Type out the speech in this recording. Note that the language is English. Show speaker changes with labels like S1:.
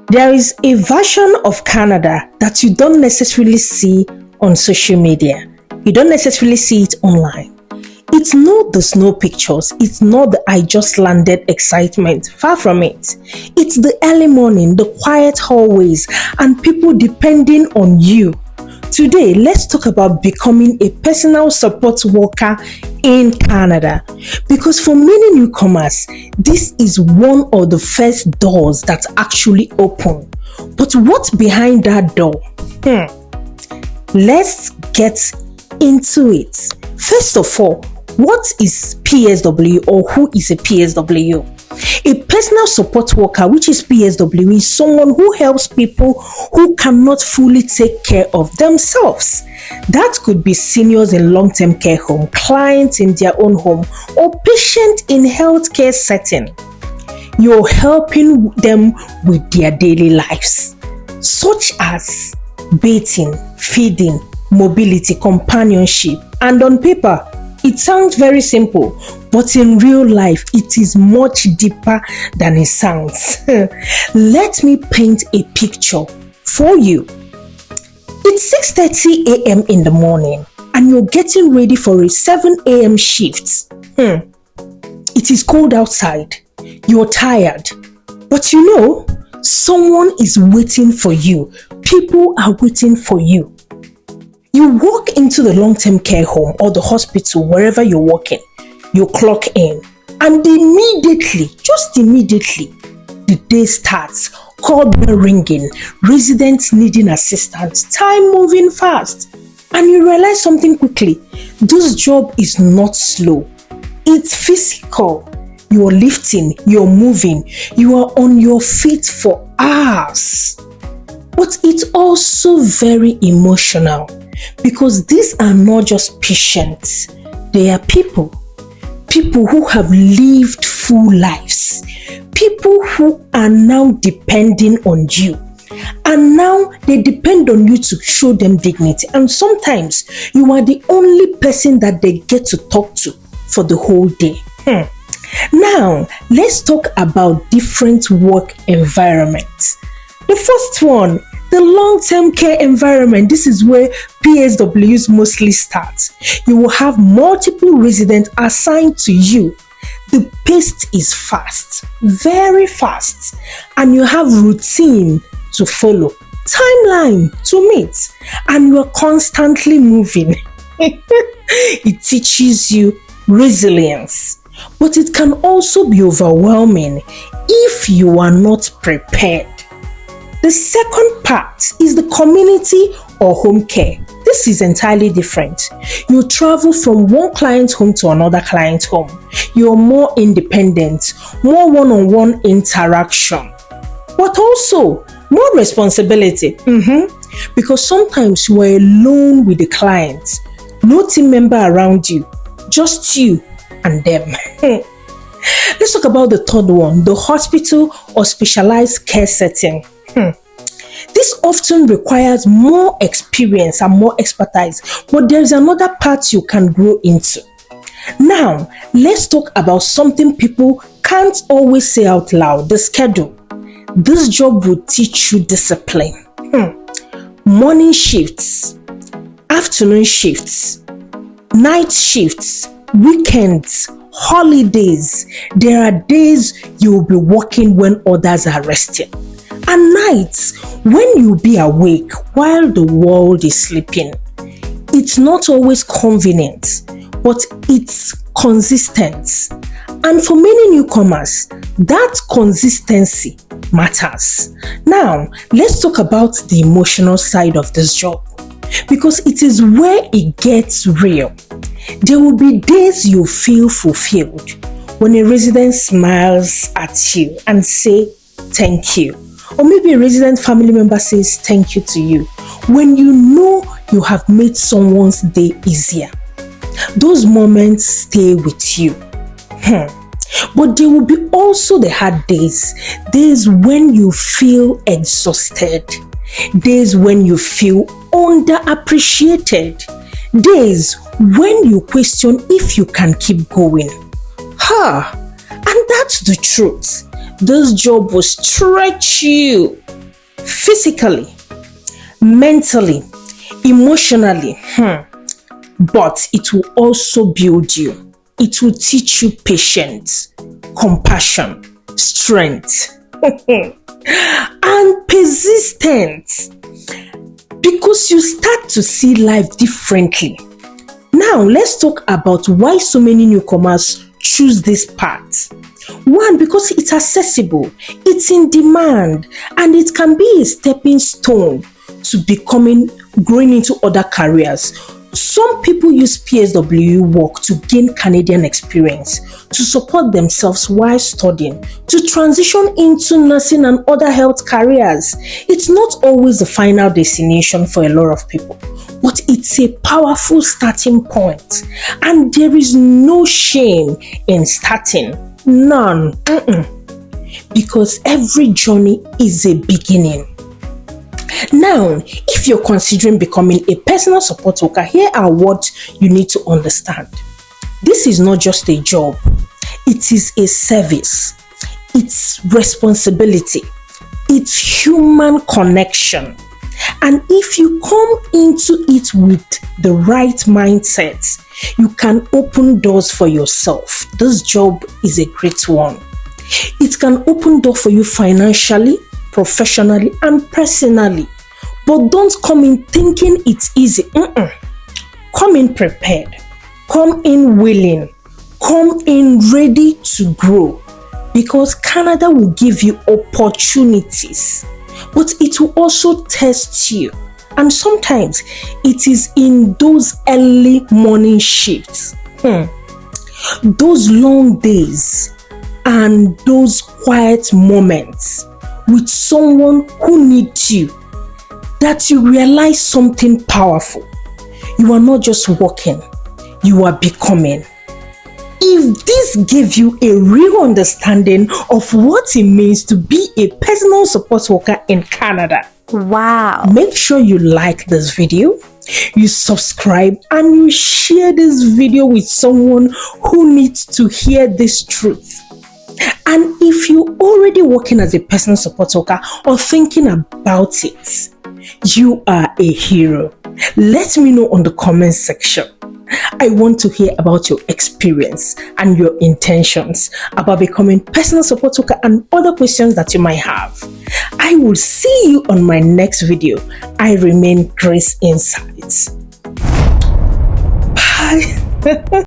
S1: There is a version of Canada that you don't necessarily see on social media. You don't necessarily see it online. It's not the snow pictures. It's not the I just landed excitement. Far from it. It's the early morning, the quiet hallways, and people depending on you. Today, let's talk about becoming a personal support worker in Canada. Because for many newcomers, this is one of the first doors that actually open. But what's behind that door? Let's get into it. First of all, what is PSW, or who is a PSW? A personal support worker, which is PSW, is someone who helps people who cannot fully take care of themselves. That could be seniors in long-term care home, clients in their own home, or patients in healthcare setting. You're helping them with their daily lives, such as bathing, feeding, mobility, companionship. And on paper, it sounds very simple, but in real life, it is much deeper than it sounds. Let me paint a picture for you. It's 6:30 a.m. in the morning, and you're getting ready for a 7 a.m. shift. It is cold outside. You're tired. But you know, someone is waiting for you. People are waiting for you. You walk into the long-term care home or the hospital, wherever you're working. You clock in, and immediately, the day starts. Call bell ringing, residents needing assistance, time moving fast. And you realize something quickly. This job is not slow. It's physical. You're lifting, you're moving, you are on your feet for hours. But it's also very emotional. Because these are not just patients, they are people who have lived full lives, people who are now depending on you, and now they depend on you to show them dignity, and sometimes you are the only person that they get to talk to for the whole day. Now, let's talk about different work environments. The first one, the long-term care environment. This is where PSWs mostly start. You will have multiple residents assigned to you. The pace is fast, very fast, and you have routine to follow, timeline to meet, and you are constantly moving. It teaches you resilience, but it can also be overwhelming if you are not prepared. The second part is the community or home care. This is entirely different. You travel from one client's home to another client's home. You're more independent, more one-on-one interaction, but also more responsibility. Because sometimes you are alone with the client, no team member around you, just you and them. Let's talk about the third one, the hospital or specialized care setting. This often requires more experience and more expertise, but there's another part you can grow into. Now, let's talk about something people can't always say out loud, the schedule. This job will teach you discipline. Morning shifts, afternoon shifts, night shifts, weekends, holidays. There are days you'll be working when others are resting, and nights when you'll be awake while the world is sleeping. It's not always convenient, but it's consistent. And for many newcomers, that consistency matters. Now, let's talk about the emotional side of this job, because it is where it gets real. There will be days you feel fulfilled when a resident smiles at you and say thank you, or maybe a resident family member says thank you to you, when you know you have made someone's day easier. Those moments stay with you. But there will be also the hard days when you feel exhausted, days when you feel underappreciated, days when you question if you can keep going. And that's the truth. This job will stretch you. physically, mentally, emotionally, but it will also build you. It will teach you patience, compassion, strength, and persistence, because you start to see life differently. Now, let's talk about why so many newcomers choose this path. One, because it's accessible, it's in demand, and it can be a stepping stone to growing into other careers. Some people use PSW work to gain Canadian experience, to support themselves while studying, to transition into nursing and other health careers. It's not always the final destination for a lot of people, but it's a powerful starting point. And there is no shame in starting. None. Because every journey is a beginning. Now, if you're considering becoming a personal support worker, here are what you need to understand. This is not just a job. It is a service. It's responsibility. It's human connection. And if you come into it with the right mindset, you can open doors for yourself. This job is a great one. It can open doors for you financially, professionally, and personally. But don't come in thinking it's easy. Come in prepared. Come in willing. Come in ready to grow. Because Canada will give you opportunities, but it will also test you. And sometimes it is in those early morning shifts, those long days, and those quiet moments with someone who needs you, that you realize something powerful. You are not just walking, you are becoming. If this gave you a real understanding of what it means to be a personal support worker in Canada,
S2: wow,
S1: make sure you like this video, you subscribe, and you share this video with someone who needs to hear this truth. And if you're already working as a personal support worker or thinking about it, you are a hero. Let me know on the comment section. I want to hear about your experience and your intentions about becoming personal support worker and other questions that you might have. I will see you on my next video. I remain GraceInsight. Bye.